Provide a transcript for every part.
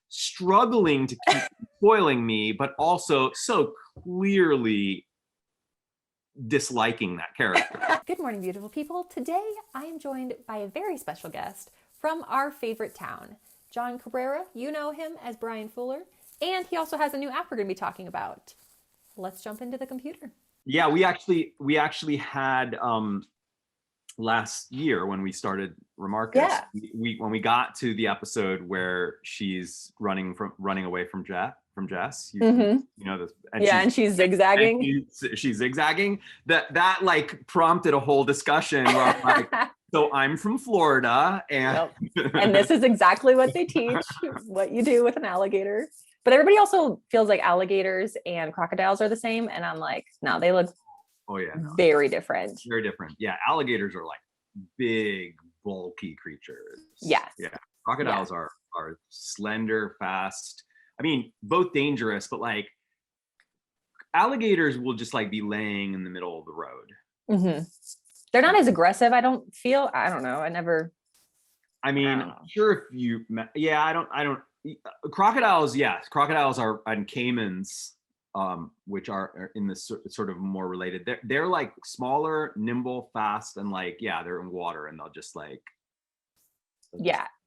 struggling to keep spoiling me, but also so clearly disliking that character. Good morning, beautiful people. Today I am joined by a very special guest from our favorite town, John Cabrera. You know him as Brian Fuller, and he also has a new app we're going to be talking about. Let's jump into the computer. Yeah, we actually had last year when we started Remarkist, when we got to the episode where she's running away from Jess, you know this, and she's zigzagging. She's zigzagging. That like prompted a whole discussion where I'm like, so I'm from Florida, and and this is exactly what they teach, what you do with an alligator. But everybody also feels like alligators and crocodiles are the same, and I'm like, no, they look very different. Very different. Yeah, alligators are like big, bulky creatures. Yes. Yeah. Crocodiles are slender, fast. I mean, both dangerous, but like alligators will just like be laying in the middle of the road. Mm-hmm. They're not as aggressive. I don't know. Sure, if you, I don't. Crocodiles, yes. Crocodiles are, and caimans, which are in this sort of more related. They're like smaller, nimble, fast, and like, they're in water and they'll just like.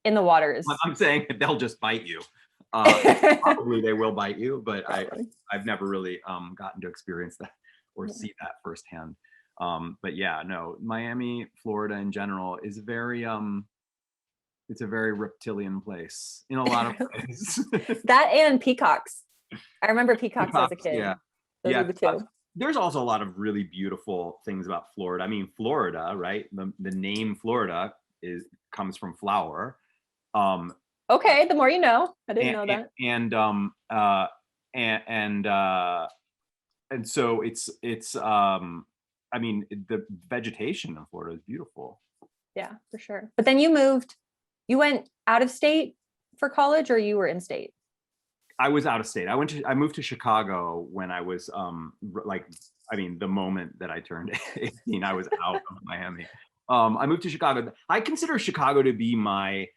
In the water. I'm saying they'll just bite you. Probably they will bite you, but I've never really gotten to experience that or see that firsthand. But Miami, Florida in general is very it's a very reptilian place in a lot of ways. That and peacocks. I remember peacocks as a kid. Yeah. Those are the two. There's also a lot of really beautiful things about Florida. I mean, Florida, right? The name Florida comes from flower. Okay, the more you know. I didn't know that. And so it's the vegetation in Florida is beautiful. Yeah, for sure. But then you went out of state for college, or you were in state? I was out of state. I moved to Chicago when I was the moment that I turned 18, I was out of Miami. I moved to Chicago. I consider Chicago to be my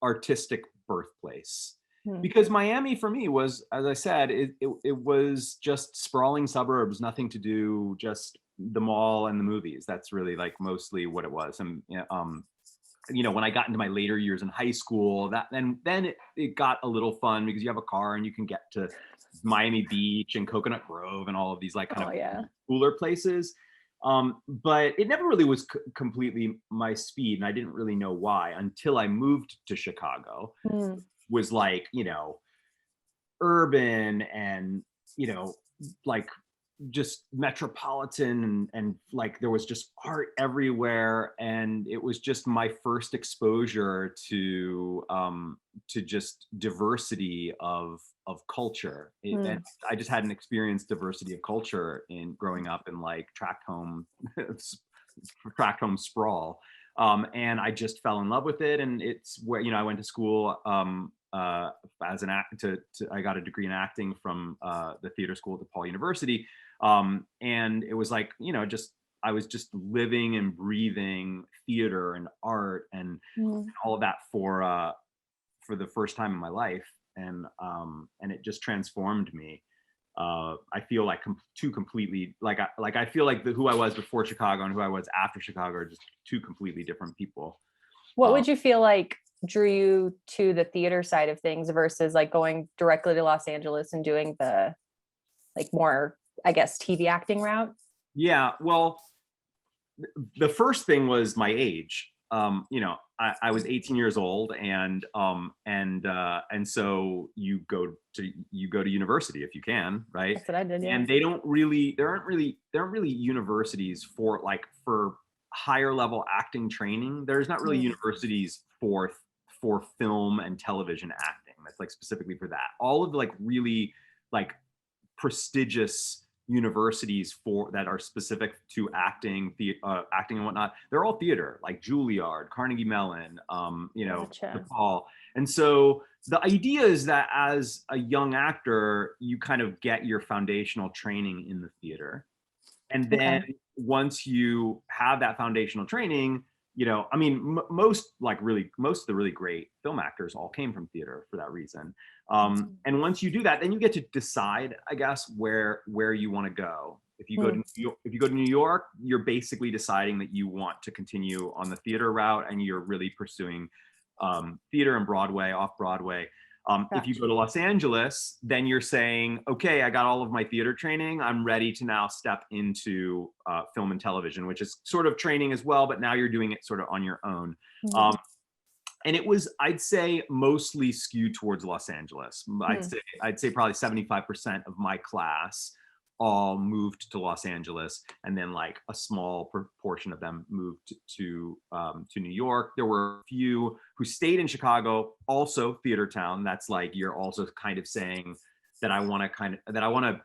artistic birthplace, because Miami for me was, as I said, it was just sprawling suburbs, nothing to do, just the mall and the movies. That's really like mostly what it was. And when I got into my later years in high school, then it got a little fun because you have a car and you can get to Miami Beach and Coconut Grove and all of these like kind of cooler places. But it never really was completely my speed, and I didn't really know why until I moved to Chicago. Was like, urban and, like just metropolitan and like there was just art everywhere, and it was just my first exposure to just diversity of culture. And I just hadn't experienced diversity of culture in growing up in like tract home sprawl, and I just fell in love with it. And it's where I went to school as an I got a degree in acting from the theater school at DePaul University. And it was like, I was just living and breathing theater and art and all of that for the first time in my life. And it just transformed me. I feel like two completely, I feel like who I was before Chicago and who I was after Chicago are just two completely different people. What would you feel like drew you to the theater side of things versus like going directly to Los Angeles and doing the like more, I guess, TV acting route? Yeah, well, the first thing was my age. I was 18 years old, and so you go to university if you can, right? That's what I did. Yeah. And there aren't really universities for higher level acting training. There's not really universities for film and television acting that's like specifically for that. All of the like really like prestigious universities that are specific to acting and whatnot, they're all theater, like Juilliard, Carnegie Mellon, Gotcha. DePaul. And so the idea is that as a young actor, you kind of get your foundational training in the theater. And then once you have that foundational training, I mean, most of the really great film actors all came from theater for that reason. And once you do that, then you get to decide, I guess, where you want to go. If you go to New York, you're basically deciding that you want to continue on the theater route, and you're really pursuing theater and Broadway, off Broadway. If you Gotcha. go to Los Angeles, then you're saying, okay, I got all of my theater training. I'm ready to now step into film and television, which is sort of training as well, but now you're doing it sort of on your own. Mhm. And it was, I'd say, mostly skewed towards Los Angeles. I'd say probably 75% of my class all moved to Los Angeles, and then like a small proportion of them moved to New York. There were a few who stayed in Chicago, also theater town. That's like you're also kind of saying that I want to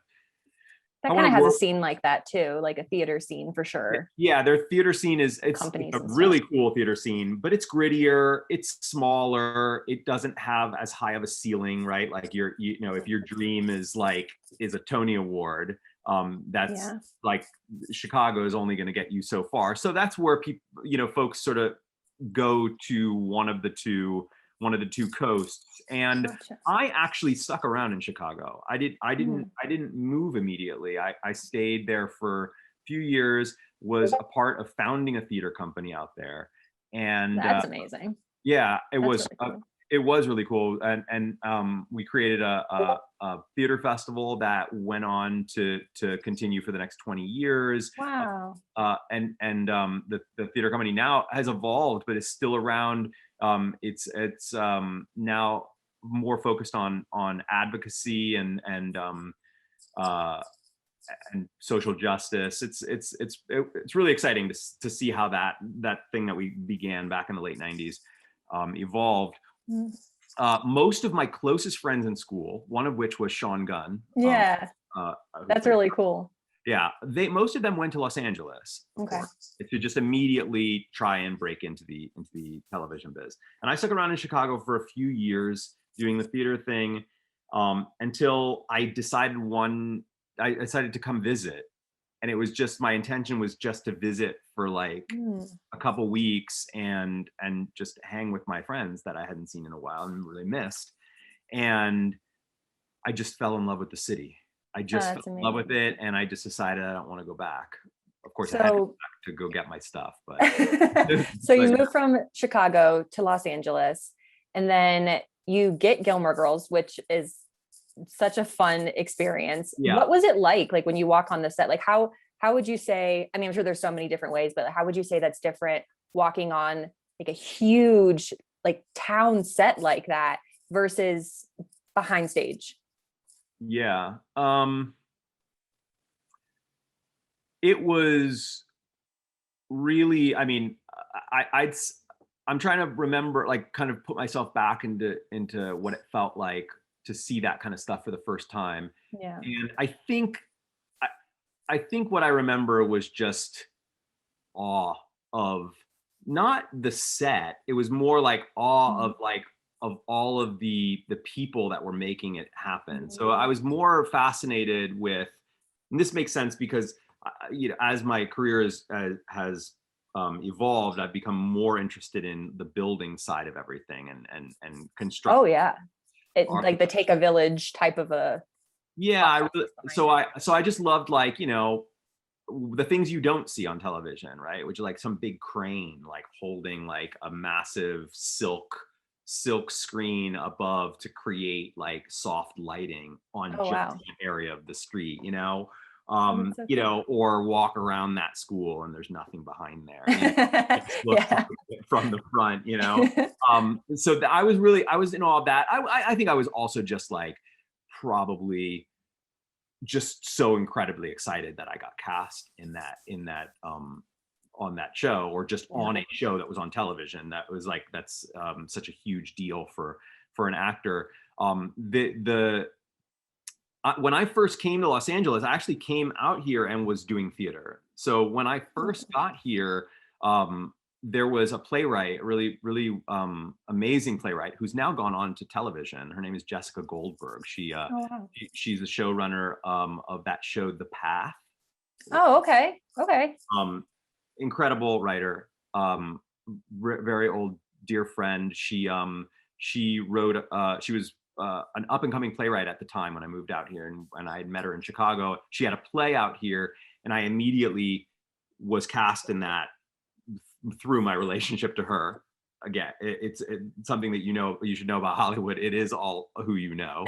That kind of has a scene like that too, like a theater scene for sure. Yeah, their theater scene it's Companies a and really stuff. cool theater scene, but it's grittier, it's smaller, it doesn't have as high of a ceiling, right? Like if your dream is a Tony Award, that's Yeah. like Chicago is only going to get you so far. So that's where people, folks sort of go to one of the two coasts. And Gotcha. I actually stuck around in Chicago. I Mm. didn't move immediately. I stayed there for a few years, was a part of founding a theater company out there. And That's amazing. yeah, That's really cool. it was really cool. And we created a theater festival that went on to continue for the next 20 years. Wow. The theater company now has evolved, but is still around. It's now more focused on advocacy uh, and social justice. It's really exciting to see how that thing that we began back in the late 90s evolved. Mm. Most of my closest friends in school, one of which was Sean Gunn, Yeah, who that's played, really cool. yeah, most of them went to Los Angeles, of Okay. course, to just immediately try and break into the television biz. And I stuck around in Chicago for a few years doing the theater thing, until I decided to come visit, and it was just my intention was just to visit for like Mm. a couple weeks and just hang with my friends that I hadn't seen in a while and really missed. And I just fell in love with the city. I Oh, just fell that's in love with amazing. it, and I just decided I don't want to go back. Of course, I had to go So, back to go get my stuff, but so but you moved from Chicago to Los Angeles, and then you get Gilmore Girls, which is such a fun experience. yeah. What was it like when you walk on the set? Like how would you say, I mean, I'm sure there's so many different ways, but how would you say that's different walking on like a huge like town set like that versus behind stage? Yeah. It was really, I mean, I'm trying to remember, like, kind of put myself back into what it felt like to see that kind of stuff for the first time. Yeah. And I, I think what I remember was just awe of not the set. It was more like awe Mhm. of all of the people that were making it happen. So I Mhm. was more fascinated with, and this makes sense because as my career has evolved, I've become more interested in the building side of everything and Oh construction yeah. It like the architecture. take a village type of a Yeah, thought process behind it. so I just loved, like, the things you don't see on television, right? Which is like some big crane, like holding like a massive silk screen above to create like soft lighting on Oh just wow. an area of the street, Oh, that's so cool. or walk around that school and there's nothing behind there, just look Yeah. from the front, so I was in all of that. I think I was also just like probably just so incredibly excited that I got cast in that on that show, or just Yeah. on a show that was on television. That was like, that's such a huge deal for an actor. The When I first came to Los Angeles, I actually came out here and was doing theater. So when I first got here, um, there was a playwright, a really, really amazing playwright, who's now gone on to television. Her name is Jessica Goldberg. Oh wow. She's the showrunner of that show, The Path. Oh, okay. Okay. Um, Incredible writer. very old dear friend. She wrote. She was an up and coming playwright at the time when I moved out here, and I had met her in Chicago. She had a play out here, and I immediately was cast in that through my relationship to her. Again, it's something that you should know about Hollywood. It is all who you know,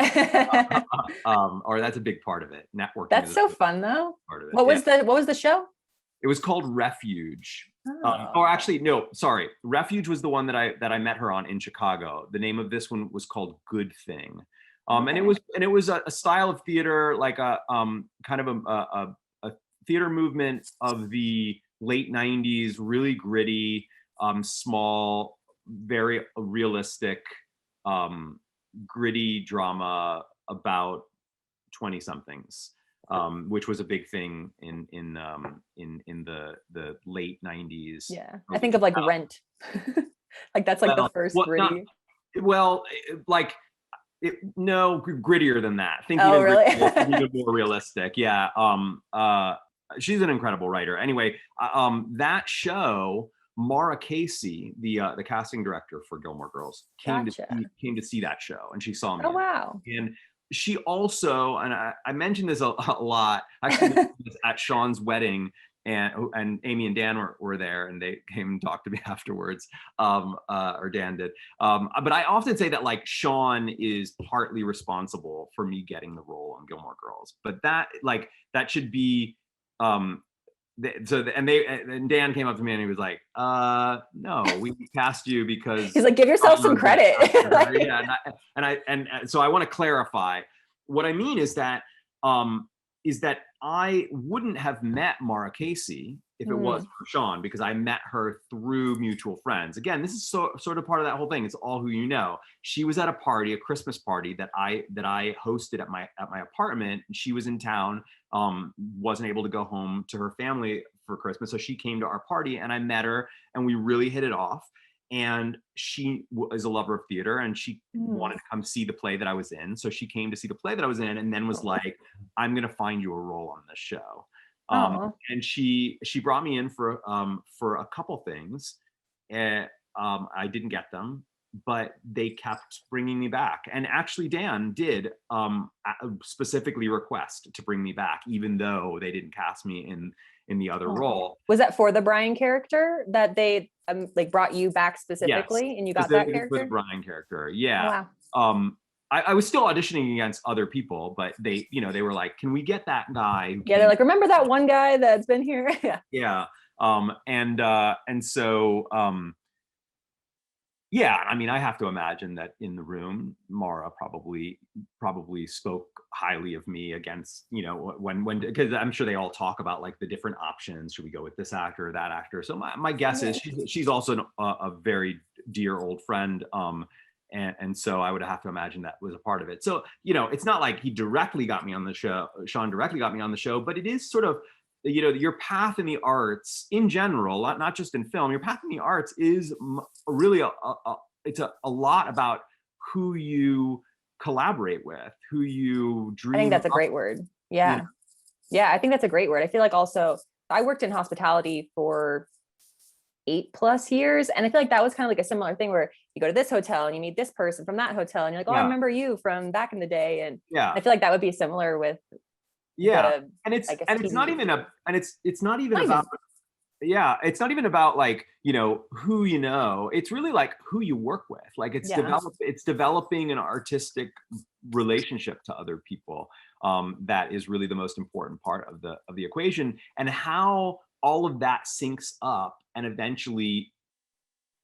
or that's a big part of it. Networking. That's is so a big fun though. part of it. What Yeah. was the show? It was called Refuge. Oh. Or actually, no, sorry. Refuge was the one that I met her on in Chicago. The name of this one was called Good Thing. And it was a style of theater, like a kind of a theater movement of the late 90s, really gritty, small, very realistic, gritty drama about 20 somethings. Which was a big thing in the late 90s. Yeah, I think of like Rent. Like that's like the first gritty. No, grittier than that. Think Oh, even really? even more realistic. Yeah. She's an incredible writer. Anyway, that show, Mara Casey, the casting director for Gilmore Girls, came to see that show, and she saw me. Oh, wow. And she also, and I mentioned this a lot, actually at Sean's wedding, and Amy and Dan were there, and they came and talked to me afterwards, or Dan did. But I often say that like Sean is partly responsible for me getting the role on Gilmore Girls, but that should be, and Dan came up to me and he was like, no, we cast you because he's like, give yourself some credit. Yeah, and so I want to clarify. What I mean is that I wouldn't have met Mara Casey if it was for Sean, because I met her through mutual friends. Again, this is sort of part of that whole thing. It's all who you know. She was at a party, a Christmas party that I hosted at my apartment. She was in town, wasn't able to go home to her family for Christmas, so she came to our party, and I met her, and we really hit it off. And she is a lover of theater, and she wanted to come see the play that I was in. So she came to see the play that I was in, and then was like, I'm going to find you a role on this show. And she brought me in for a couple things. And I didn't get them, but they kept bringing me back. And actually Dan did specifically request to bring me back, even though they didn't cast me in the other role. Was that for the Brian character that they like brought you back specifically? Yes, and you got that character? For the Brian character, yeah. Oh, wow. I was still auditioning against other people, but they were like, can we get that guy? Yeah, they're like, remember that one guy that's been here? Yeah. Yeah. And so yeah, I mean, I have to imagine that in the room, Mara probably spoke highly of me against, when because I'm sure they all talk about like the different options. Should we go with this actor or that actor? So my guess is she's also a very dear old friend. And so I would have to imagine that was a part of it. So, it's not like he directly got me on the show, Sean directly got me on the show, but it is sort of, your path in the arts in general, not just in film, your path in the arts is really it's a lot about who you collaborate with, who you dream. I think that's a great word. Yeah. Yeah, I think that's a great word. I feel like also I worked in hospitality for 8+ years. And I feel like that was kind of like a similar thing where you go to this hotel and you meet this person from that hotel and you're like, oh, I remember you from back in the day. And I feel like that would be similar with it's not even about like, who it's really like who you work with. Like it's developing an artistic relationship to other people. That is really the most important part of the equation, and how all of that syncs up and eventually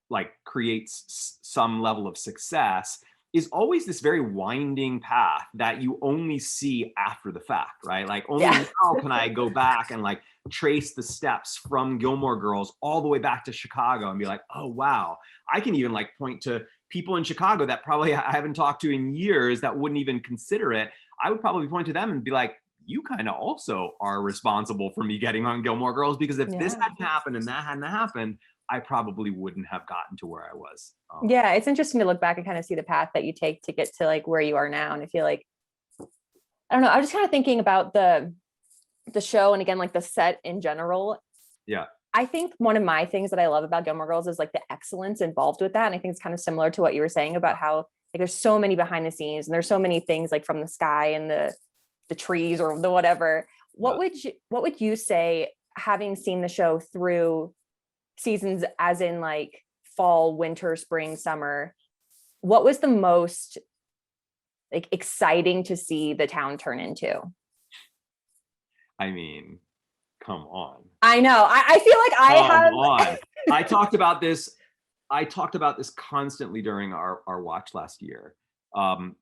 like creates some level of success is always this very winding path that you only see after the fact, right? Like only now can I go back and like trace the steps from Gilmore Girls all the way back to Chicago and be like, oh, wow. I can even like point to people in Chicago that probably I haven't talked to in years that wouldn't even consider it. I would probably point to them and be like, you kind of also are responsible for me getting on Gilmore Girls, because if this hadn't happened and that hadn't happened, I probably wouldn't have gotten to where I was. Yeah, it's interesting to look back and kind of see the path that you take to get to like where you are now. And I feel like, I don't know, I was just kind of thinking about the show and again, like the set in general. Yeah. I think one of my things that I love about Gilmore Girls is like the excellence involved with that. And I think it's kind of similar to what you were saying about how like there's so many behind the scenes and there's so many things like from the sky and the trees or the whatever. Yeah. What would you say, having seen the show through seasons as in like fall, winter, spring, summer, what was the most like exciting to see the town turn into? I mean, come on. I know. I feel like I Come have on. I talked about this constantly during our watch last year. Um,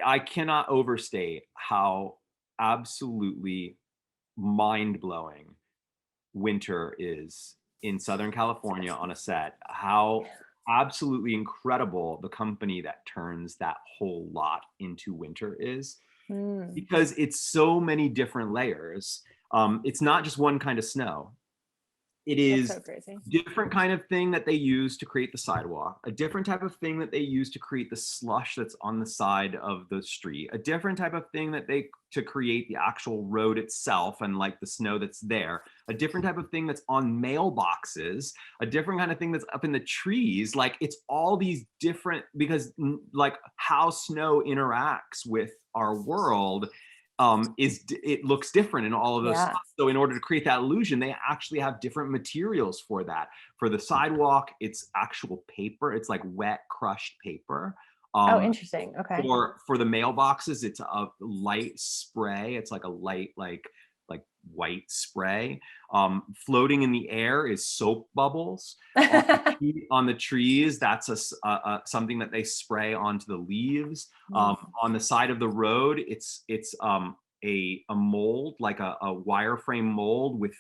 I cannot overstate how absolutely mind-blowing winter is in Southern California on a set. How absolutely incredible the company that turns that whole lot into winter is, because it's so many different layers. It's not just one kind of snow. It That's is so crazy. different kind of thing that they use to create the sidewalk, a different type of thing that they use to create the slush that's on the side of the street, a different type of thing that they to create the actual road itself and like the snow that's there, a different type of thing that's on mailboxes, a different kind of thing that's up in the trees. Like it's all these different, because like how snow interacts with our world it looks different in all of those Yeah. spots. So in order to create that illusion, they actually have different materials for that. For the sidewalk, it's actual paper. It's like wet crushed paper. Oh, interesting. Okay. For the mailboxes, it's a light spray. It's like a light like white spray. Floating in the air is soap bubbles. On the trees, that's something that they spray onto the leaves. On the side of the road, it's a mold, like a wireframe mold with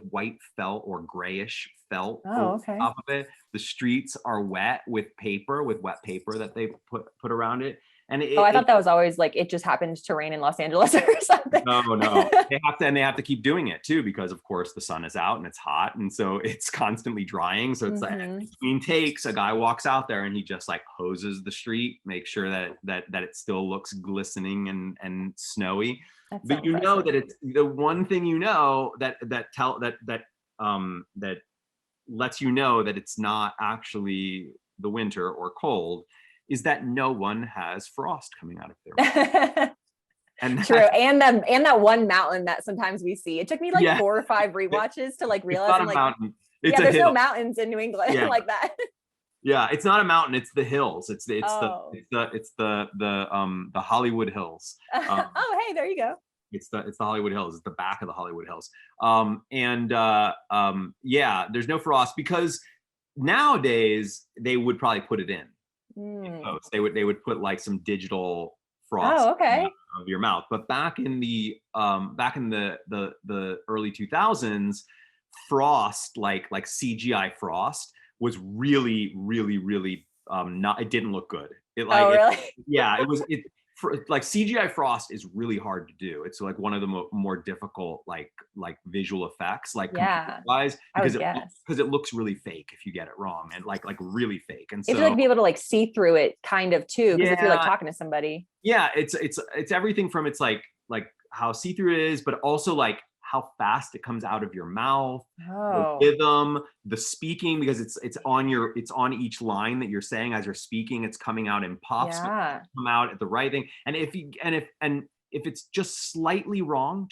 white felt or grayish felt over Okay. top of it. The streets are wet with wet paper that they put around it. And I thought that was always like it just happened to rain in Los Angeles or something. No. They have to keep doing it too, because of course the sun is out and it's hot, and so it's constantly drying. So it's like between takes, a guy walks out there and he just like hoses the street, make sure that it still looks glistening and snowy. That's but so you know impressive. that it's the one thing that lets you know that it's not actually the winter or cold, is that no one has frost coming out of their and True. And that one mountain that sometimes we see. It took me like 4 or 5 rewatches to like it's realize not I'm a like, mountain. yeah, there's no mountains in New England like that. Yeah, it's not a mountain. It's the hills. It's the Hollywood Hills. Oh, hey, there you go. It's the Hollywood Hills. It's the back of the Hollywood Hills. Yeah, there's no frost, because nowadays they would probably put it in post. They would put like some digital frost of your mouth. But back in the early 2000s, frost, like CGI frost, was really not. It didn't look good. It really? It was like CGI frost is really hard to do. It's like one of the more difficult like visual effects, like wise, because it looks really fake if you get it wrong, and like really fake. And so you have to like be able to like see through it kind of too, because if you're like talking to somebody. Yeah, it's everything from it's like how see-through it is, but also like how fast it comes out of your mouth, the rhythm, the speaking, because it's on each line that you're saying as you're speaking. It's coming out in puffs, come out at the right thing. And if it's just slightly wrong,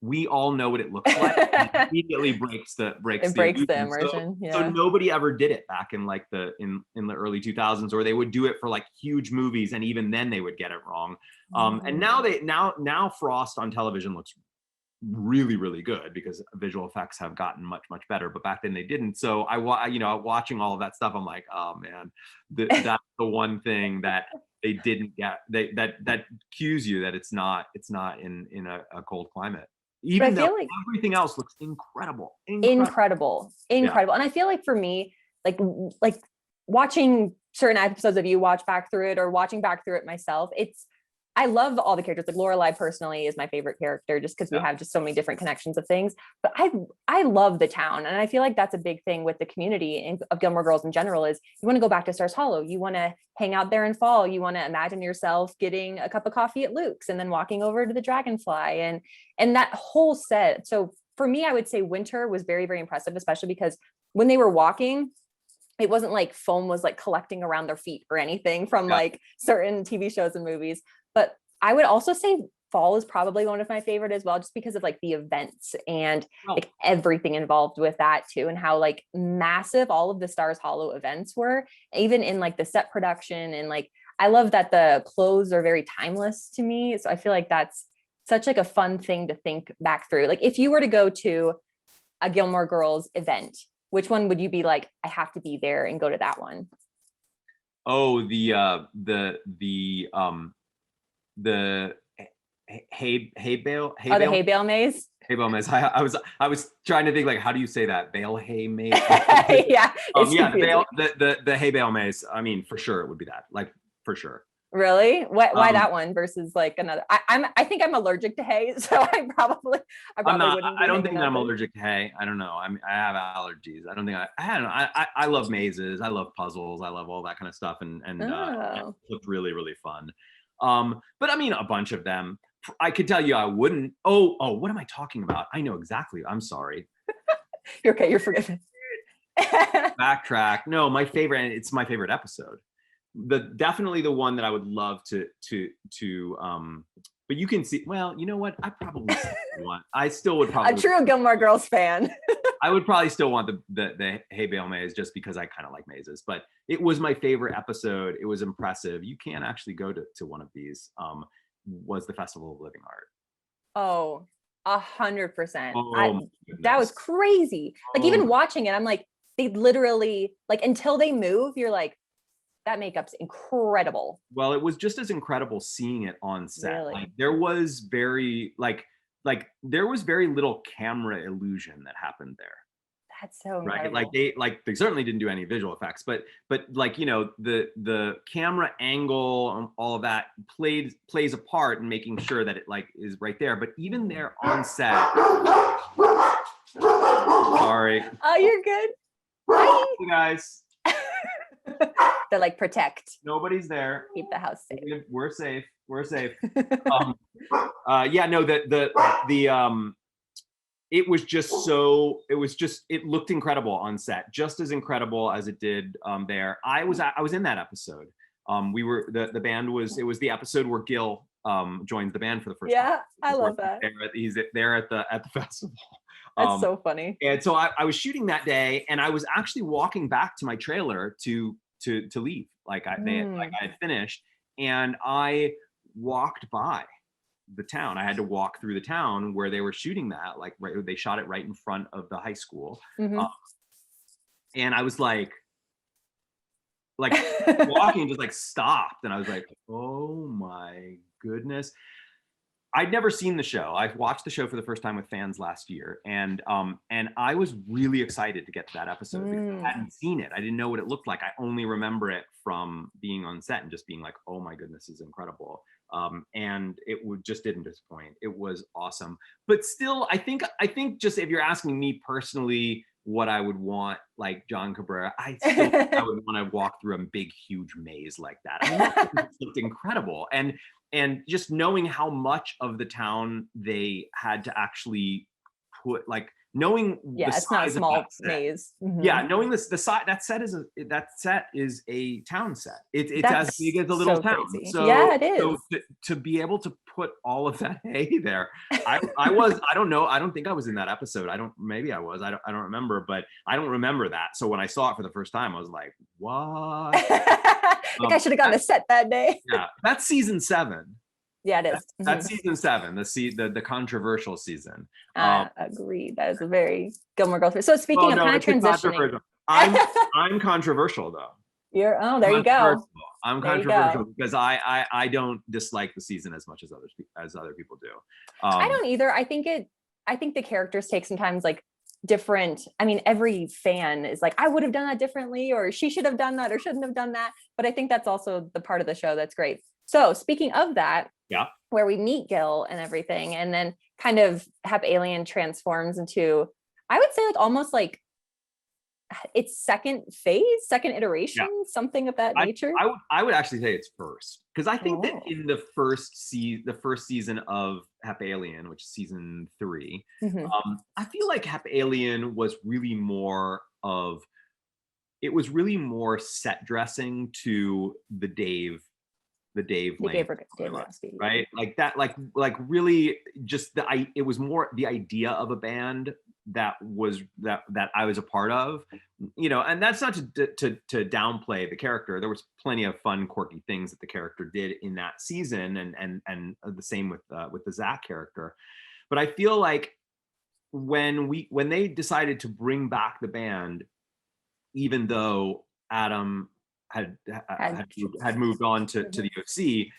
we all know what it looks like. It immediately breaks the immersion. So nobody ever did it back in like in the early 2000s, or they would do it for like huge movies, and even then they would get it wrong. And now frost on television looks really good, because visual effects have gotten much better, but back then they didn't. So watching all of that stuff, I'm like, oh man, that's the one thing that they didn't get, that cues you that it's not in a cold climate, even though like everything else looks incredible. And I feel like for me, like watching certain episodes of you watch back through it, or watching back through it myself, I love all the characters. Like Lorelai personally is my favorite character, just because we have just so many different connections of things. But I love the town, and I feel like that's a big thing with the community of Gilmore Girls in general. Is you want to go back to Stars Hollow, you want to hang out there in fall, you want to imagine yourself getting a cup of coffee at Luke's and then walking over to the Dragonfly, and that whole set. So for me, I would say winter was very, very impressive, especially because when they were walking, it wasn't like foam was like collecting around their feet or anything from like certain TV shows and movies. But I would also say fall is probably one of my favorite as well, just because of like the events and like everything involved with that too, and how like massive all of the Stars Hollow events were, even in like the set production. And like, I love that the clothes are very timeless to me. So I feel like that's such like a fun thing to think back through. Like if you were to go to a Gilmore Girls event, which one would you be like, I have to be there and go to that one? Oh, the hay bale the hay bale maze. Hay bale maze. I was trying to think like, how do you say that? Bale hay maze. Yeah. The hay bale maze. I mean, for sure it would be that. Like for sure. Really? Why that one versus like another? I think I'm allergic to hay, so I probably wouldn't. I don't think that I'm allergic to hay. I don't know. I have allergies. I don't think I don't know. I love mazes. I love puzzles. I love all that kind of stuff, and it looked really, really fun. But I mean, a bunch of them. I could tell you I wouldn't. Oh, what am I talking about? I know exactly. I'm sorry. You're okay. You're forgiven. Backtrack. No, my favorite. And it's my favorite episode. Definitely the one that I would love to but you can see, well, you know what? I still would probably a true Gilmore Girls fan. I would probably still want the hay bale maze just because I kind of like mazes, but it was my favorite episode. It was impressive. You can actually go to one of these. Was the Festival of Living Art. Oh, 100%. Oh, that was crazy. Like even watching it, I'm like, they literally like until they move, you're like, that makeup's incredible. Well, it was just as incredible seeing it on set. Really? Like there was very there was very little camera illusion that happened there. That's so incredible. Right? They certainly didn't do any visual effects, but like, you know, the camera angle, all of that plays a part in making sure that it like is right there. But even there on set, sorry. Oh, you're good. Hi, you guys. They're like, protect. Nobody's there. Keep the house safe. We're safe. We're safe. Yeah, no, it was just it looked incredible on set, just as incredible as it did there. I was in that episode. We were the band was, it was the episode where Gil joins the band for the first time. Yeah, I love that. He's there at the festival. That's so funny. And so I was shooting that day, and I was actually walking back to my trailer to leave. Like I had finished, and I walked by the town. I had to walk through the town where they were shooting that. Like they shot it right in front of the high school, and I was like walking, just like stopped, and I was like, oh my goodness. I'd never seen the show. I watched the show for the first time with fans last year, and I was really excited to get to that episode because I hadn't seen it. I didn't know what it looked like. I only remember it from being on set and just being like, "Oh my goodness, this is incredible!" And it just didn't disappoint. It was awesome. But still, I think just if you're asking me personally, what I would want, like John Cabrera, I would want to walk through a big, huge maze like that. I mean, that looked incredible, and just knowing how much of the town they had to actually put, like knowing the it's not a small maze. Yeah, knowing the size, that set is a town set. It's as big as a little so town. Crazy. So yeah, it is. So to be able to put all of that hay there, I don't know. I don't think I was in that episode. Maybe I was. I don't remember, but I don't remember that. So when I saw it for the first time, I was like, what? Like I should have gone to set that day. Yeah, that's season 7. Yeah, it is. That's season 7, the controversial season. Agreed. That is a very Gilmore Girls. So speaking of kind of transitioning, I'm controversial though. There you go. I'm controversial because I don't dislike the season as much as other people do. I don't either. I think the characters take sometimes like different. I mean, every fan is like, I would have done that differently, or she should have done that, or shouldn't have done that. But I think that's also the part of the show that's great. So speaking of that, where we meet Gil and everything, and then kind of have Alien transforms into, I would say like almost like its second phase, second iteration, Yeah. something of that I, nature? I would actually say it's first, because I think that Oh. in the first season of Hep Alien, which is season 3, Mhm. I feel like Hep Alien was really more of, it was really more set dressing to the Dave The Lane Dave storyline, Ramsey. right? Like that, like really just it was more the idea of a band that I was a part of, and that's not to downplay the character. There was plenty of fun, quirky things that the character did in that season, and the same with the Zach character. But I feel like when they decided to bring back the band, even though Adam Had had moved on to the UFC,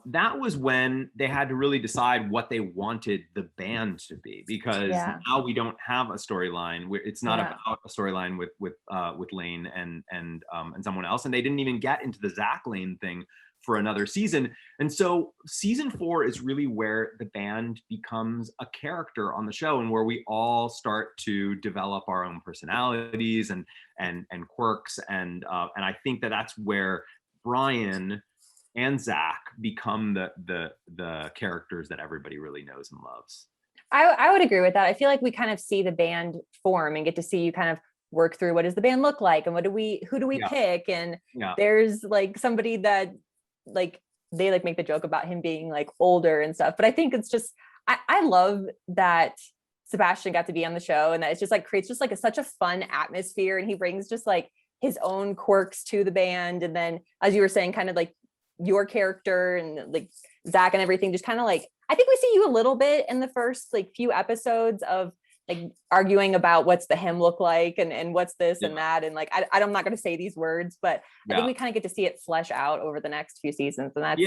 that was when they had to really decide what they wanted the band to be, because Yeah. now we don't have a storyline. It's not Yeah. about a storyline with Lane and someone else, and they didn't even get into the Zach Lane thing for another season. And so season 4 is really where the band becomes a character on the show, and where we all start to develop our own personalities and quirks, and I think that's where Brian and Zach become the characters that everybody really knows and loves. I would agree with that. I feel like we kind of see the band form and get to see you kind of work through, what does the band look like, and who do we Yeah. pick? And Yeah. there's like somebody that like they like make the joke about him being like older and stuff. But I think it's just I love that Sebastian got to be on the show, and that it's just like creates just like such a fun atmosphere, and he brings just like his own quirks to the band. And then, as you were saying, kind of like your character and like Zach and everything, just kind of like, I think we see you a little bit in the first like few episodes of like arguing about what's the hymn look like, and what's this and that. And like, I'm not going to say these words, but I think we kind of get to see it flesh out over the next few seasons. And that's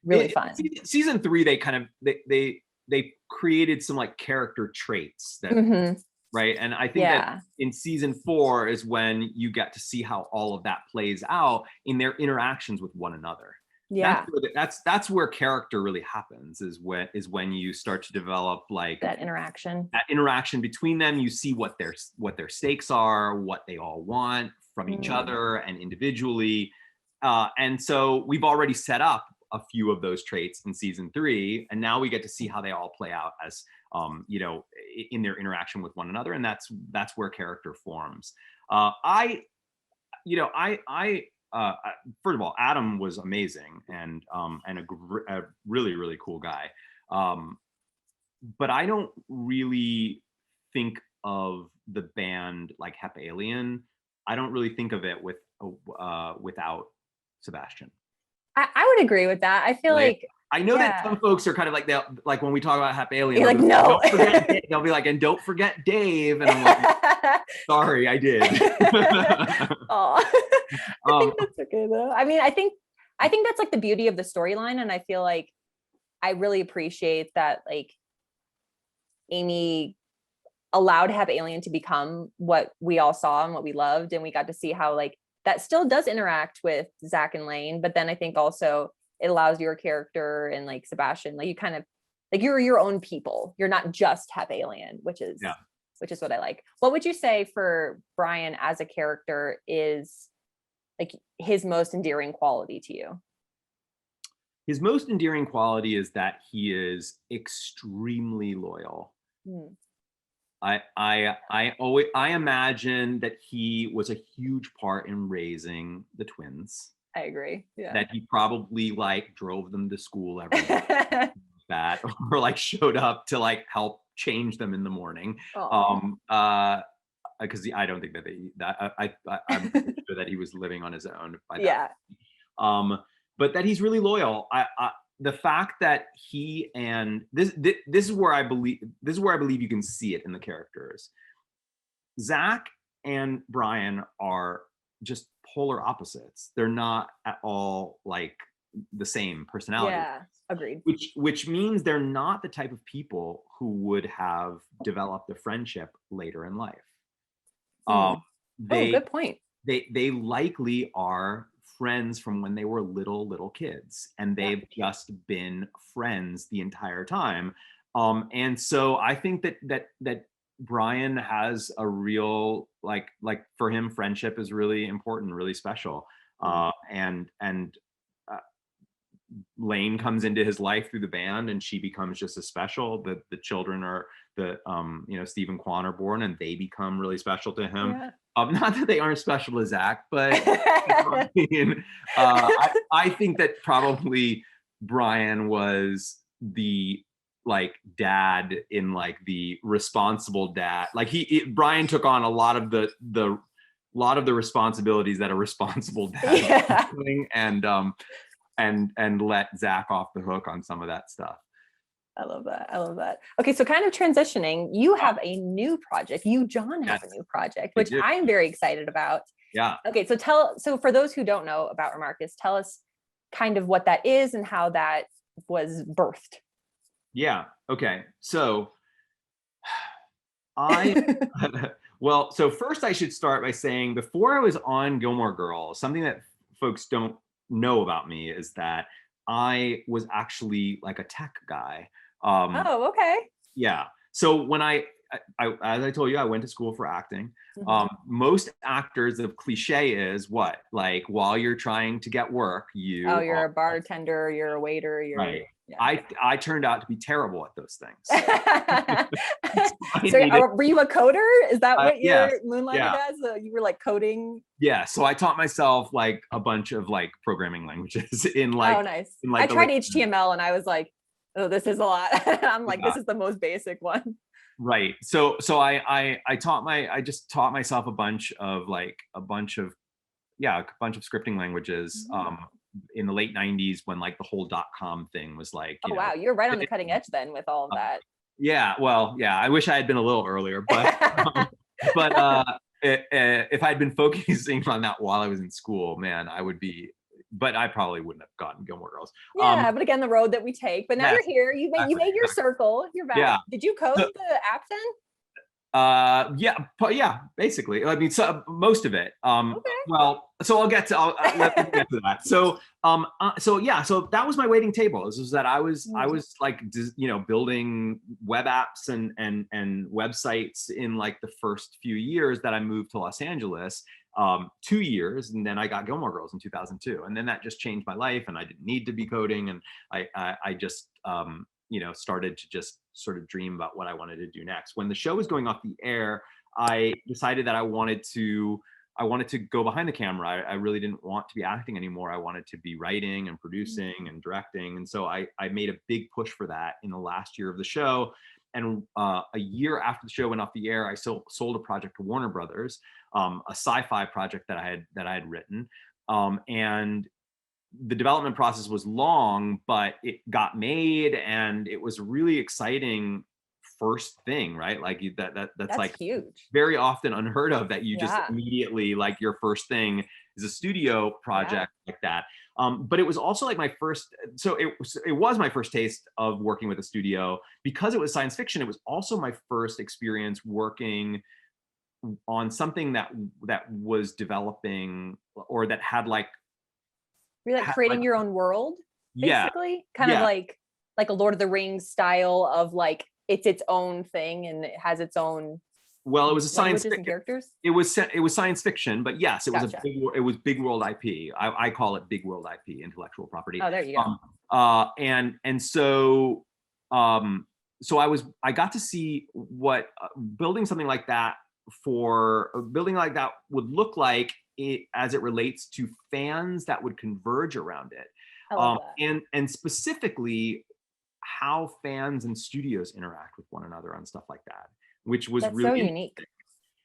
really fun. Season 3, they kind of, they created some like character traits that, right. And I think that in season 4 is when you get to see how all of that plays out in their interactions with one another. Yeah, that's where character really happens, is when you start to develop like that interaction between them. You see what their stakes are, what they all want from each other and individually, and so we've already set up a few of those traits in season 3, and now we get to see how they all play out as in their interaction with one another, and that's where character forms. First of all, Adam was amazing and a really, really cool guy. But I don't really think of the band like Hep Alien. I don't really think of it without Sebastian. I would agree with that. I feel like I know that some folks are kind of like, they'll like, when we talk about Hep Alien, you're like, no, they'll be like, and don't forget Dave. And I'm like, sorry, I did. Oh, I think that's okay though. I mean, I think that's like the beauty of the storyline. And I feel like I really appreciate that, like, Amy allowed Hep Alien to become what we all saw and what we loved. And we got to see how like that still does interact with Zach and Lane. But then I think also it allows your character and like Sebastian, like you kind of like you're your own people. You're not just Hep Alien, which is what I like. What would you say for Brian as a character is like his most endearing quality to you? His most endearing quality is that he is extremely loyal. I imagine that he was a huge part in raising the twins. I agree. Yeah. That he probably like drove them to school every day, that, or like showed up to like help change them in the morning. Because I don't think I'm sure that he was living on his own by that. But that he's really loyal. The fact that he and this is where I believe you can see it in the characters. Zach and Brian are just polar opposites. They're not at all like the same personality. Yeah, agreed. Which means they're not the type of people who would have developed a friendship later in life. Good point. They likely are friends from when they were little kids, and they've just been friends the entire time. And so I think that Brian has a real like for him, friendship is really important, really special. And Lane comes into his life through the band, and she becomes just as special. The children are Steve and Quan are born, and they become really special to him. Yeah. Not that they aren't special to Zach, but I think that probably Brian was the like dad in like the responsible dad. Like Brian took on a lot of the responsibilities that a responsible dad was doing, and let Zach off the hook on some of that stuff. I love that. I love that. Okay, so kind of transitioning, you have a new project. John, have a new project, which I am very excited about. Yeah. Okay, so for those who don't know about Remarkist, tell us kind of what that is and how that was birthed. Yeah. Okay. So so first I should start by saying, before I was on Gilmore Girls, something that folks don't know about me is that I was actually like a tech guy. Oh, okay. Yeah. So when I as I told you, I went to school for acting. Most actors, of cliche is what? Like, while you're trying to get work, you're a bartender, you're a waiter, you're right. Yeah. I turned out to be terrible at those things. So were you a coder? Is that what you're moonlighted as? You were like coding? Yeah. So I taught myself like a bunch of like programming languages in like. Oh, nice. I tried HTML and I was like, oh, this is a lot. I'm like, this is the most basic one. Right. So I just taught myself a bunch of scripting languages in the late 90s, when like the whole .com thing was like, wow, you're right on the cutting edge then with all of that. Yeah, well, yeah, I wish I had been a little earlier, but if I'd been focusing on that while I was in school, man, but I probably wouldn't have gotten Gilmore Girls. Yeah, but again, the road that we take. But now you're here. You made your circle. You're back. Yeah. Did you code the accent? Yeah, basically. I mean, so most of it. Okay. Well, so I'll let me get to that. So that was my waiting table. Is that I was like, building web apps and websites in like the first few years that I moved to Los Angeles. 2 years, and then I got Gilmore Girls in 2002, and then that just changed my life, and I didn't need to be coding, and I just started to just sort of dream about what I wanted to do next. When the show was going off the air, I decided that I wanted to go behind the camera. I really didn't want to be acting anymore. I wanted to be writing and producing and directing, and so I made a big push for that in the last year of the show. And a year after the show went off the air, I sold a project to Warner Brothers, a sci-fi project that I had written, and the development process was long, but it got made, and it was a really exciting first thing, right? Like that's like huge, very often unheard of, that you just immediately, like, your first thing is a studio project like that. But it was also like my first, so it was my first taste of working with a studio, because it was science fiction. It was also my first experience working on something that was developing, or that had like, you're like creating your own world, basically. Kind of like a Lord of the Rings style of like, it's its own thing and it has its own. Well, it was a science fiction characters. It was science fiction, but yes, it was it was big world IP. I call it big world IP, intellectual property. Oh, there you go. So I got to see what building something like that would look like, as it relates to fans that would converge around it. I love that. And specifically how fans and studios interact with one another on stuff like that, which was really so unique.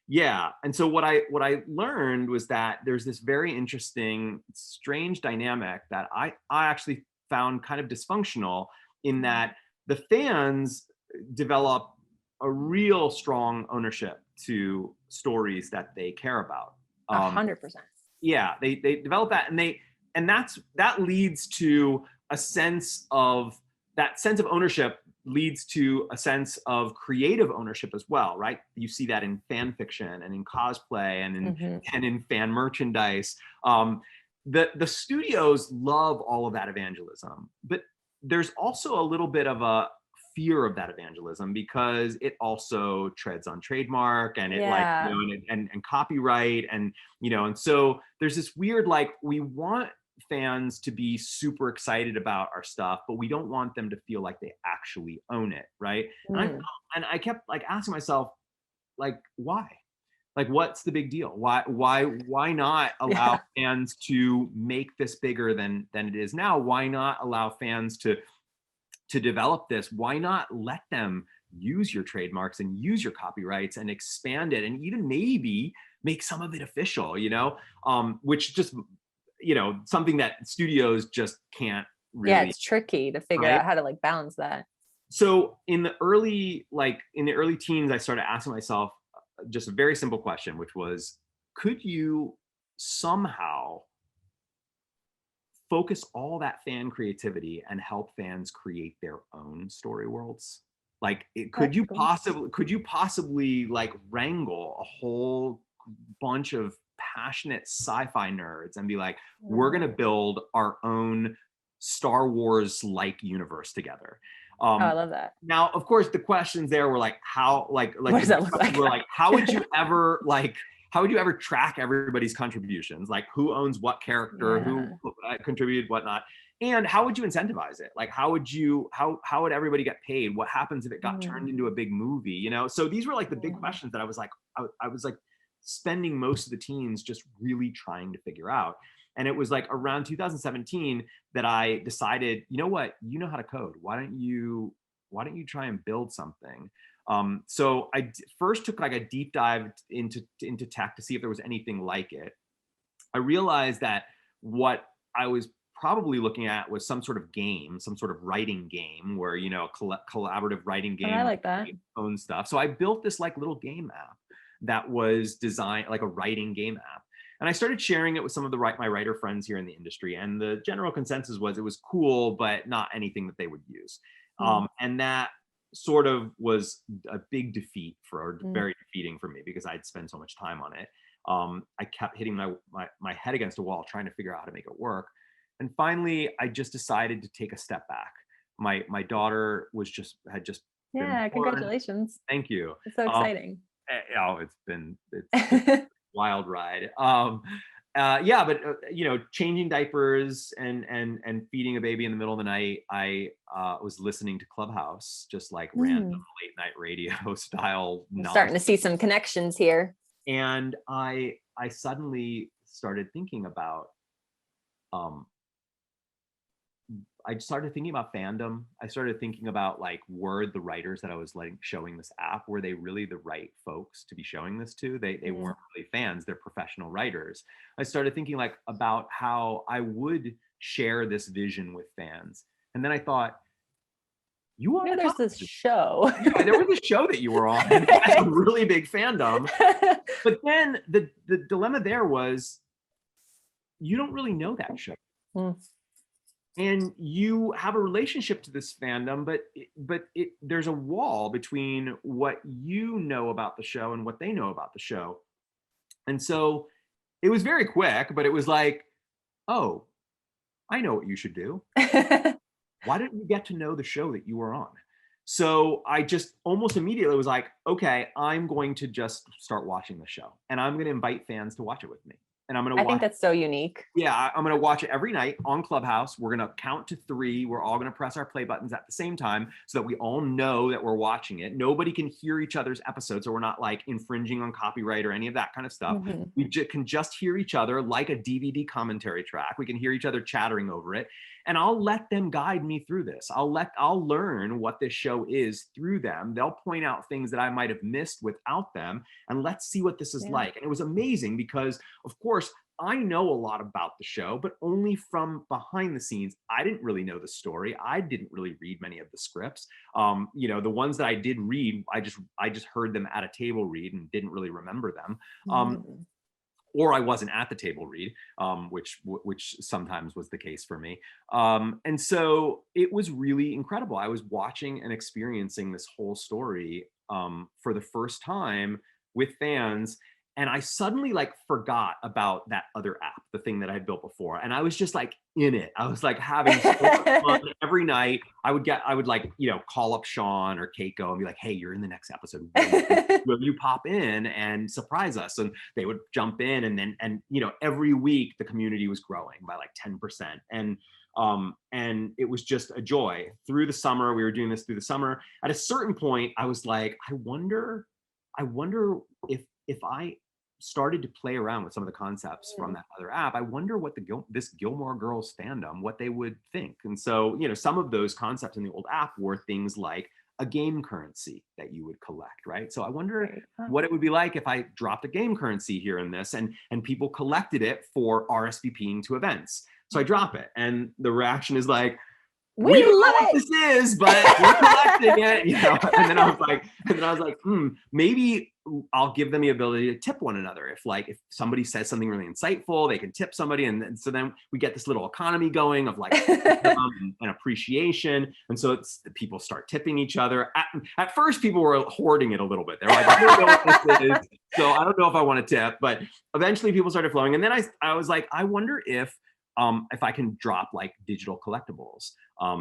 Yeah. And so what I learned was that there's this very interesting, strange dynamic that I actually found kind of dysfunctional, in that the fans develop a real strong ownership to stories that they care about. 100%. Yeah, they develop that, and that leads to a sense of ownership, leads to a sense of creative ownership as well, right? You see that in fan fiction and in cosplay and in fan merchandise. The studios love all of that evangelism, but there's also a little bit of a fear of that evangelism because it also treads on trademark and it like, you know, and copyright and, you know, and so there's this weird, like, we want fans to be super excited about our stuff, but we don't want them to feel like they actually own it, right? And I kept like asking myself, like, why? Like, what's the big deal? Why not allow fans to make this bigger than it is now? Why not allow fans to develop this? Why not let them use your trademarks and use your copyrights and expand it and even maybe make some of it official, you know? Which just, you know, something that studios just can't really. Yeah, it's tricky to figure out how to like balance that. So in the early teens, I started asking myself just a very simple question, which was, could you somehow focus all that fan creativity and help fans create their own story worlds? Like, could you possibly like wrangle a whole bunch of passionate sci-fi nerds and be like, we're going to build our own Star Wars like universe together? I love that. Now, of course, the questions there were like, how, like what does that look like? Were like, how would you ever track everybody's contributions? Like, who owns what character, who contributed whatnot, and how would you incentivize it? Like, how would everybody get paid? What happens if it got turned into a big movie? You know, so these were like the big questions that I was like, I was like spending most of the teens just really trying to figure out. And it was like around 2017 that I decided, you know what, you know how to code. Why don't you try and build something? So I first took like a deep dive into tech to see if there was anything like it. I realized that what I was probably looking at was some sort of game, some sort of writing game where, you know, collaborative writing game. I like that. Own stuff. So I built this like little game app that was designed like a writing game app. And I started sharing it with some of my writer friends here in the industry. And the general consensus was it was cool, but not anything that they would use. And that sort of was a big defeat very defeating for me because I'd spent so much time on it. I kept hitting my head against a wall trying to figure out how to make it work. And finally, I just decided to take a step back. My daughter had just been born. Congratulations. Thank you. It's so exciting. It's been wild ride. But you know, changing diapers and feeding a baby in the middle of the night, I was listening to Clubhouse, just like random late night radio style. Starting to see some connections here. And I suddenly started thinking about I started thinking about fandom. I started thinking about like, were the writers that I was like showing this app, were they really the right folks to be showing this to? They weren't really fans, they're professional writers. I started thinking like about how I would share this vision with fans. And then I thought, there's this show. Yeah, there was a show that you were on. And it has a really big fandom. But then the dilemma there was, you don't really know that show. And you have a relationship to this fandom, but there's a wall between what you know about the show and what they know about the show. And so it was very quick, but it was like, oh, I know what you should do. Why didn't you get to know the show that you were on? So I just almost immediately was like, okay, I'm going to just start watching the show and I'm going to invite fans to watch it with me. And I'm going to watch. I think that's so unique. Yeah, I'm going to watch it every night on Clubhouse. We're going to count to 3. We're all going to press our play buttons at the same time so that we all know that we're watching it. Nobody can hear each other's episodes, so we're not like infringing on copyright or any of that kind of stuff. We can just hear each other like a DVD commentary track. We can hear each other chattering over it. And I'll let them guide me through this. I'll learn what this show is through them. They'll point out things that I might have missed without them. And let's see what this is like. And it was amazing because, of course, I know a lot about the show, but only from behind the scenes. I didn't really know the story. I didn't really read many of the scripts. You know, the ones that I did read, I just heard them at a table read and didn't really remember them. Or I wasn't at the table read, which sometimes was the case for me. And so it was really incredible. I was watching and experiencing this whole story for the first time with fans. and I suddenly like forgot about that other app, the thing that I had built before. And I was just like in it. I was like having so much fun every night. I would like, call up Sean or Keiko and be like, hey, you're in the next episode. Will you pop in and surprise us? And they would jump in, and every week the community was growing by like 10%. And it was just a joy through the summer. We were doing this through the summer. At a certain point, I was like, I wonder if I started to play around with some of the concepts from that other app, I wonder what this Gilmore Girls fandom, what they would think. And so, some of those concepts in the old app were things like a game currency that you would collect, right? So I wonder what it would be like if I dropped a game currency here in this, and people collected it for RSVPing to events. So I drop it, and the reaction is like, we don't know what this is, but we're collecting it, And then I was like, maybe I'll give them the ability to tip one another. If somebody says something really insightful, they can tip somebody, and so then we get this little economy going of like and appreciation. And so people start tipping each other. At first, people were hoarding it a little bit. They're like, I don't know what this is, so I don't know if I want to tip. But eventually, people started flowing, and then I was like, I wonder if I can drop like digital collectibles,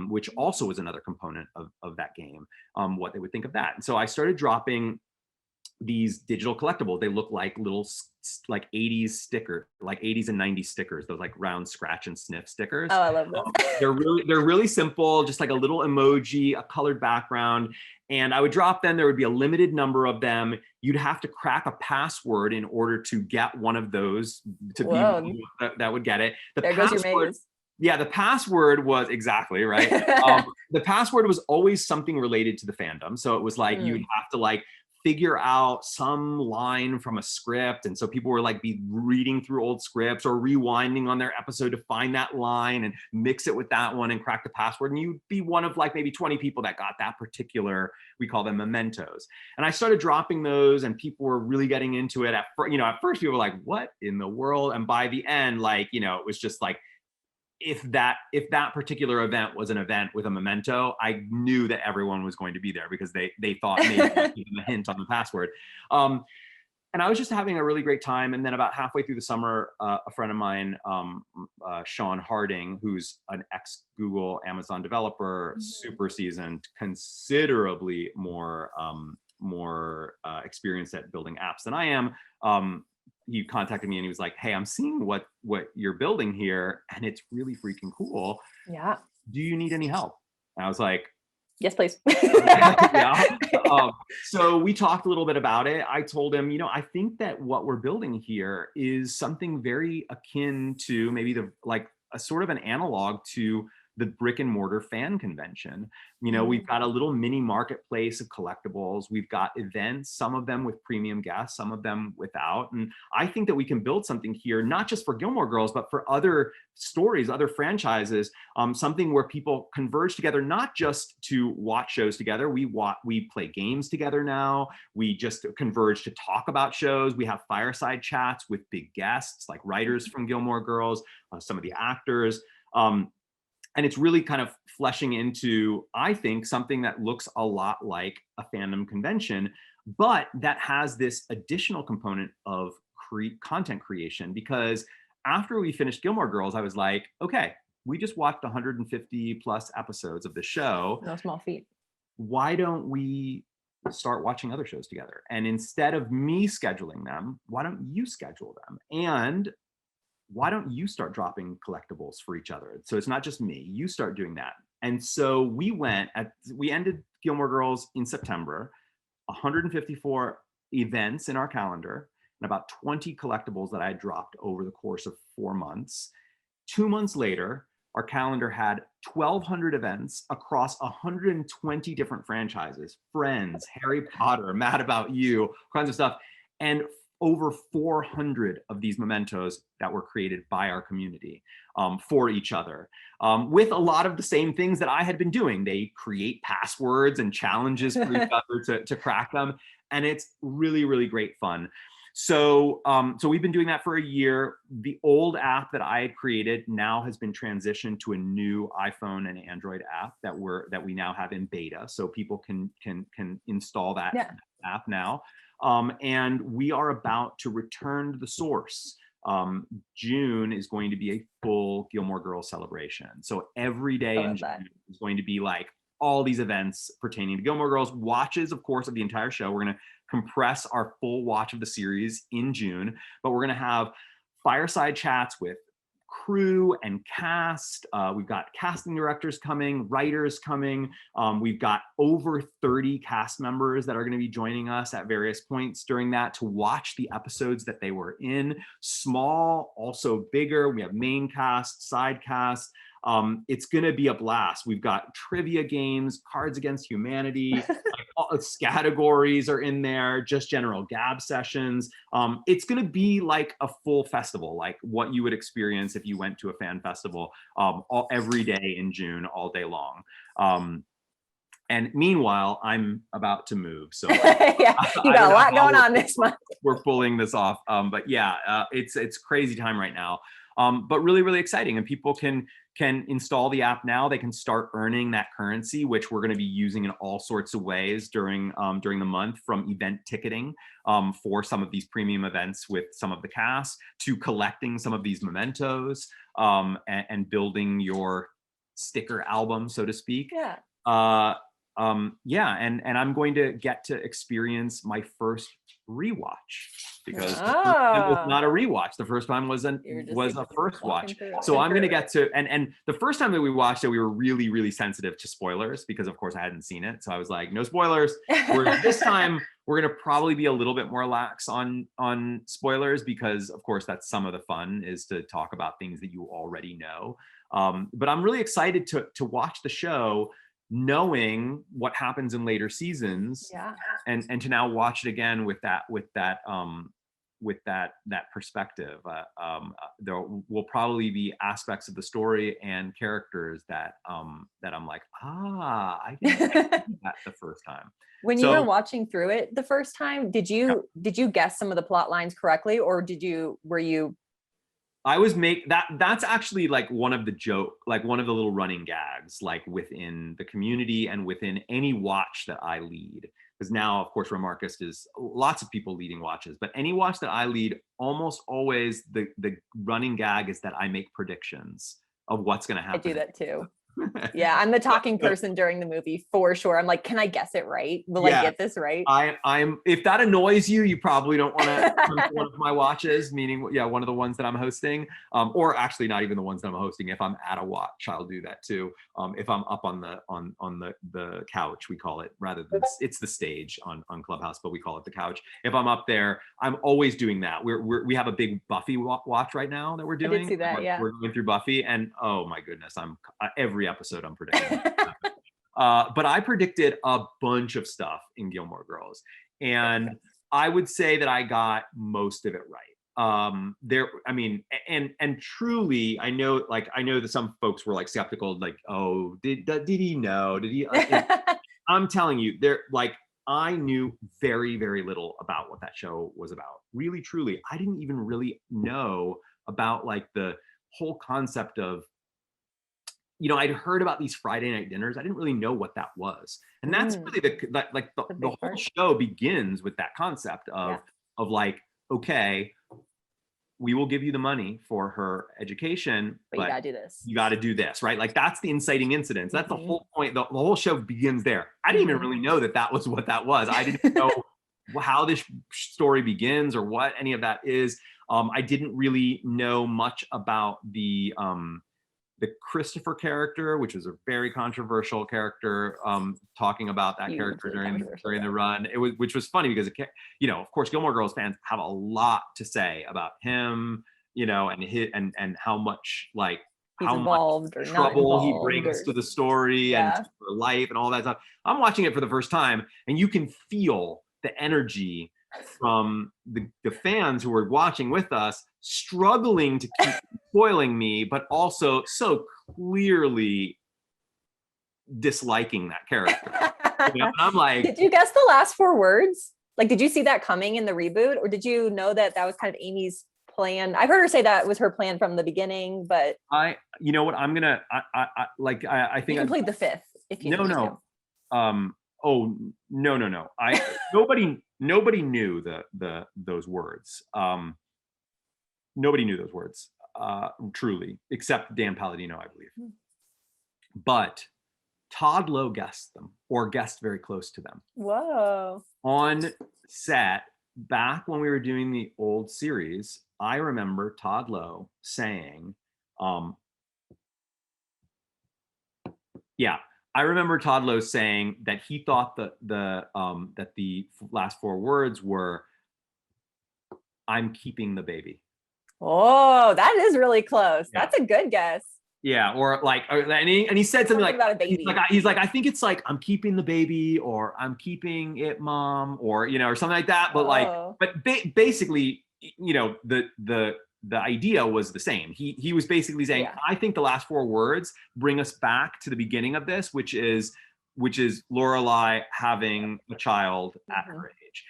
which also was another component of that game, what they would think of that. And so I started dropping these digital collectibles. They look like little like 80s sticker, like 80s and 90s stickers, those like round scratch and sniff stickers. Oh, I love those. They're really simple, just like a little emoji, a colored background. And I would drop them. There would be a limited number of them. You'd have to crack a password in order to get one of those to be that would get it. There goes your maze. Yeah, the password was exactly right. The password was always something related to the fandom. So it was like you'd have to like figure out some line from a script. And so people were like be reading through old scripts or rewinding on their episode to find that line and mix it with that one and crack the password. And you'd be one of like maybe 20 people that got that particular, we call them mementos. And I started dropping those, and people were really getting into it. At first people were like, what in the world? And by the end, like, it was just like, if that particular event was an event with a memento, I knew that everyone was going to be there because they thought maybe I'd give them a hint on the password. And I was just having a really great time. And then about halfway through the summer, a friend of mine, Sean Harding, who's an ex-Google Amazon developer, super seasoned, considerably more experienced at building apps than I am, he contacted me and he was like, hey, I'm seeing what you're building here, and it's really freaking cool. Yeah. Do you need any help? And I was like, yes, please. Yeah. So we talked a little bit about it. I told him, I think that what we're building here is something very akin to maybe a sort of an analog to the brick and mortar fan convention. We've got a little mini marketplace of collectibles. We've got events, some of them with premium guests, some of them without. And I think that we can build something here, not just for Gilmore Girls, but for other stories, other franchises, something where people converge together, not just to watch shows together. We play games together now. We just converge to talk about shows. We have fireside chats with big guests, like writers from Gilmore Girls, some of the actors. And it's really kind of fleshing into, I think, something that looks a lot like a fandom convention, but that has this additional component of content creation. Because after we finished Gilmore Girls, I was like, okay, we just watched 150 plus episodes of the show. No small feat. Why don't we start watching other shows together? And instead of me scheduling them, why don't you schedule them? And why don't you start dropping collectibles for each other? So it's not just me, you start doing that. And so we ended Gilmore Girls in September, 154 events in our calendar, and about 20 collectibles that I had dropped over the course of 4 months. 2 months later, our calendar had 1,200 events across 120 different franchises, Friends, Harry Potter, Mad About You, kinds of stuff. And over 400 of these mementos that were created by our community for each other, with a lot of the same things that I had been doing. They create passwords and challenges for each other to crack them. And it's really, really great fun. So we've been doing that for a year. The old app that I had created now has been transitioned to a new iPhone and Android app that we now have in beta. So people can install that app now. And we are about to return to the source. June is going to be a full Gilmore Girls celebration. So every day in June is going to be like all these events pertaining to Gilmore Girls, watches, of course, of the entire show. We're going to compress our full watch of the series in June, but we're going to have fireside chats with crew and cast. We've got casting directors coming, writers coming. We've got over 30 cast members that are going to be joining us at various points during that to watch the episodes that they were in. Small, also bigger. We have main cast, side cast. It's going to be a blast. We've got trivia games, Cards Against Humanity, like all categories are in there, just general gab sessions. It's going to be like a full festival, like what you would experience if you went to a fan festival every day in June, all day long. And meanwhile, I'm about to move. So yeah, you got a lot going on this month. We're pulling this off. But yeah, it's crazy time right now. But really, really exciting. And people can install the app now. They can start earning that currency, which we're going to be using in all sorts of ways during the month, from event ticketing for some of these premium events with some of the cast, to collecting some of these mementos, and building your sticker album, so to speak. Yeah. Yeah, and I'm going to get to experience my first rewatch, because the first time was not a rewatch. The first time was a first watch. So I'm going to get to, and the first time that we watched it, we were really, really sensitive to spoilers, because of course I hadn't seen it. So I was like, no spoilers. Whereas this time we're going to probably be a little bit more lax on spoilers, because of course that's some of the fun, is to talk about things that you already know. But I'm really excited to watch the show, knowing what happens in later seasons, and to now watch it again with that perspective. There will probably be aspects of the story and characters that I'm like, I didn't see that the first time. When you were watching through it the first time, did you guess some of the plot lines correctly, or were you? I was that's actually like one of the little running gags, like within the community and within any watch that I lead. Because now, of course, Remarkist is lots of people leading watches, but any watch that I lead, almost always the running gag is that I make predictions of what's going to happen. I do that too. Yeah, I'm the talking person during the movie for sure. I'm like, can I guess it right? Will I get this right? I'm. If that annoys you, you probably don't want to come to one of my watches. Meaning, one of the ones that I'm hosting, or actually not even the ones that I'm hosting. If I'm at a watch, I'll do that too. If I'm up on the couch, we call it, rather than it's the stage on Clubhouse, but we call it the couch. If I'm up there, I'm always doing that. We have a big Buffy watch right now that we're doing. I did see that. We're going through Buffy, and oh my goodness, I'm every episode I'm predicting. But I predicted a bunch of stuff in Gilmore Girls, and I would say that I got most of it right. And truly, I know that some folks were like skeptical, like, oh, did he know? Did he? I'm telling you, I knew very, very little about what that show was about. Really, truly, I didn't even really know about like the whole concept of, I'd heard about these Friday night dinners. I didn't really know what that was. And that's really the whole show begins with that concept of like, okay, we will give you the money for her education, but you gotta do this. You gotta do this, right? Like, that's the inciting incidents. That's the whole point. The whole show begins there. I didn't even really know that was what that was. I didn't know how this story begins or what any of that is. I didn't really know much about the Christopher character, which was a very controversial character, talking about that character during the run. Which was funny because of course, Gilmore Girls fans have a lot to say about him, and how much much trouble he brings to the story and to her life and all that stuff. I'm watching it for the first time, and you can feel the energy from the fans who were watching with us, struggling to keep spoiling me, but also so clearly disliking that character. And I'm like, did you guess the last 4 words? Like, did you see that coming in the reboot, or did you know that was kind of Amy's plan? I've heard her say that was her plan from the beginning, but you know what, I'm gonna I think you can plead the 5th if you no. Oh, no. Nobody knew those words. Nobody knew those words, truly, except Dan Palladino, I believe. But Todd Lowe guessed them, or guessed very close to them. Whoa. On set, back when we were doing the old series, I remember Todd Lowe saying, I remember Todd Lowe saying that he thought that the last four words were, "I'm keeping the baby." Oh, that is really close. Yeah. That's a good guess. Yeah, or like, and he said something like, about a baby. He's like, I think it's like, "I'm keeping the baby," or "I'm keeping it, mom," or or something like that. But basically, the idea was the same. He was basically saying, I think the last four words bring us back to the beginning of this, which is Lorelai having a child at her age,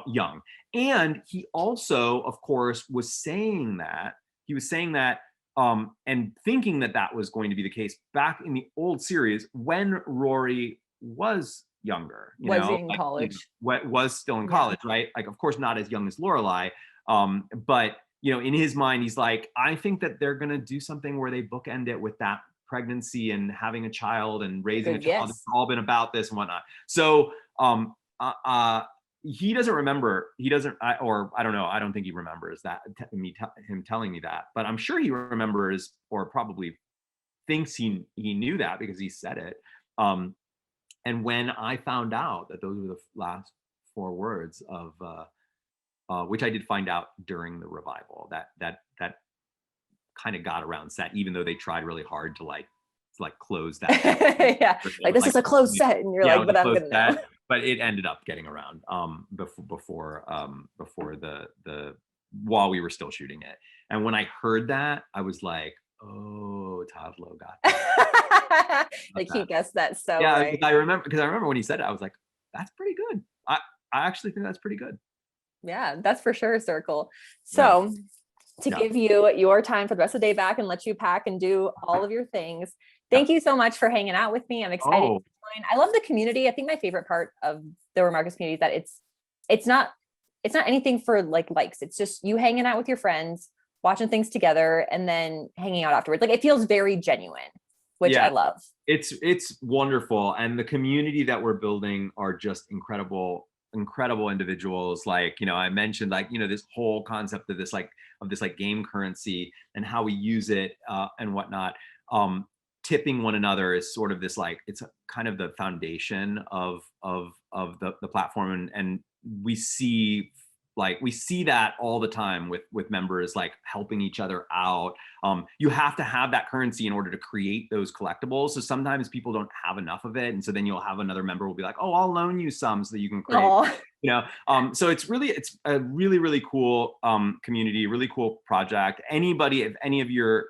young. And he also, of course, was saying that and thinking that was going to be the case back in the old series when Rory was younger, was in college, was still in college, right? Like, of course, not as young as Lorelai, but in his mind, he's like, I think that they're going to do something where they bookend it with that pregnancy and having a child and raising a child. It's all been about this and whatnot. So he doesn't remember. I don't know. I don't think he remembers that, him telling me that, but I'm sure he remembers, or probably thinks he knew that because he said it. And when I found out that those were the last four words of, which I did find out during the revival, that kind of got around set, even though they tried really hard to close that. Yeah, like this is a closed set, and you're like, but I'm gonna know. But it ended up getting around before while we were still shooting it. And when I heard that, I was like, oh, Todd Lowe got that. Like he guessed that so yeah, right. I remember when he said it, I was like, that's pretty good. I actually think that's pretty good. Yeah, that's for sure a circle. So to give you your time for the rest of the day back and let you pack and do all of your things. Thank you so much for hanging out with me. I'm excited to join. I love the community. I think my favorite part of the Remarkist community is that it's not anything for likes. It's just you hanging out with your friends, watching things together, and then hanging out afterwards. Like, it feels very genuine, which I love. It's wonderful. And the community that we're building are just incredible individuals. Like, I mentioned, this whole concept of this game currency and how we use it and whatnot. Tipping one another is sort of this, it's kind of the foundation of the platform, and we see that all the time with members, helping each other out. You have to have that currency in order to create those collectibles. So sometimes people don't have enough of it, and so then you'll have another member will be like, oh, I'll loan you some so that you can create. So it's a really, really cool community, really cool project. Anybody, if any of your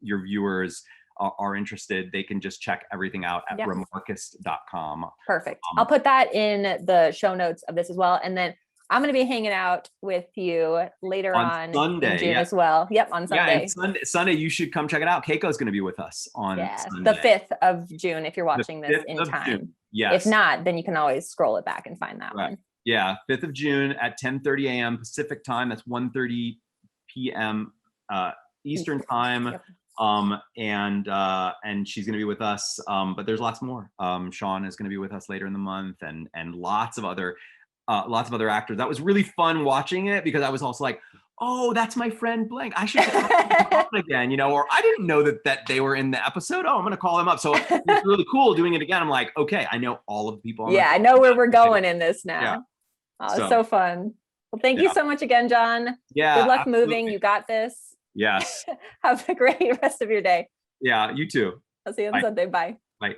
viewers are interested, they can just check everything out at remarkist.com. Perfect. I'll put that in the show notes of this as well. And then I'm going to be hanging out with you later on Sunday, in June as well. Yep, on Sunday. Yeah, and Sunday, you should come check it out. Keiko's going to be with us on Sunday. The 5th of June, if you're watching this in time. June. Yes. If not, then you can always scroll it back and find that one. Yeah, 5th of June at 10:30 a.m. Pacific time. That's 1:30 p.m. Eastern time. Yep. And she's going to be with us. But there's lots more. Sean is going to be with us later in the month, and lots of other actors. That was really fun watching it, because I was also like, oh, that's my friend blank. I should call him again, or I didn't know that they were in the episode. Oh, I'm going to call him up. So it's really cool doing it again. I'm like, okay, I know all of the people. I know where we're going in this now. Yeah. Oh, it's so fun. Well, thank you so much again, John. Yeah. Good luck moving. You got this. Yes. Have a great rest of your day. Yeah, you too. I'll see you on Sunday. Bye. Bye.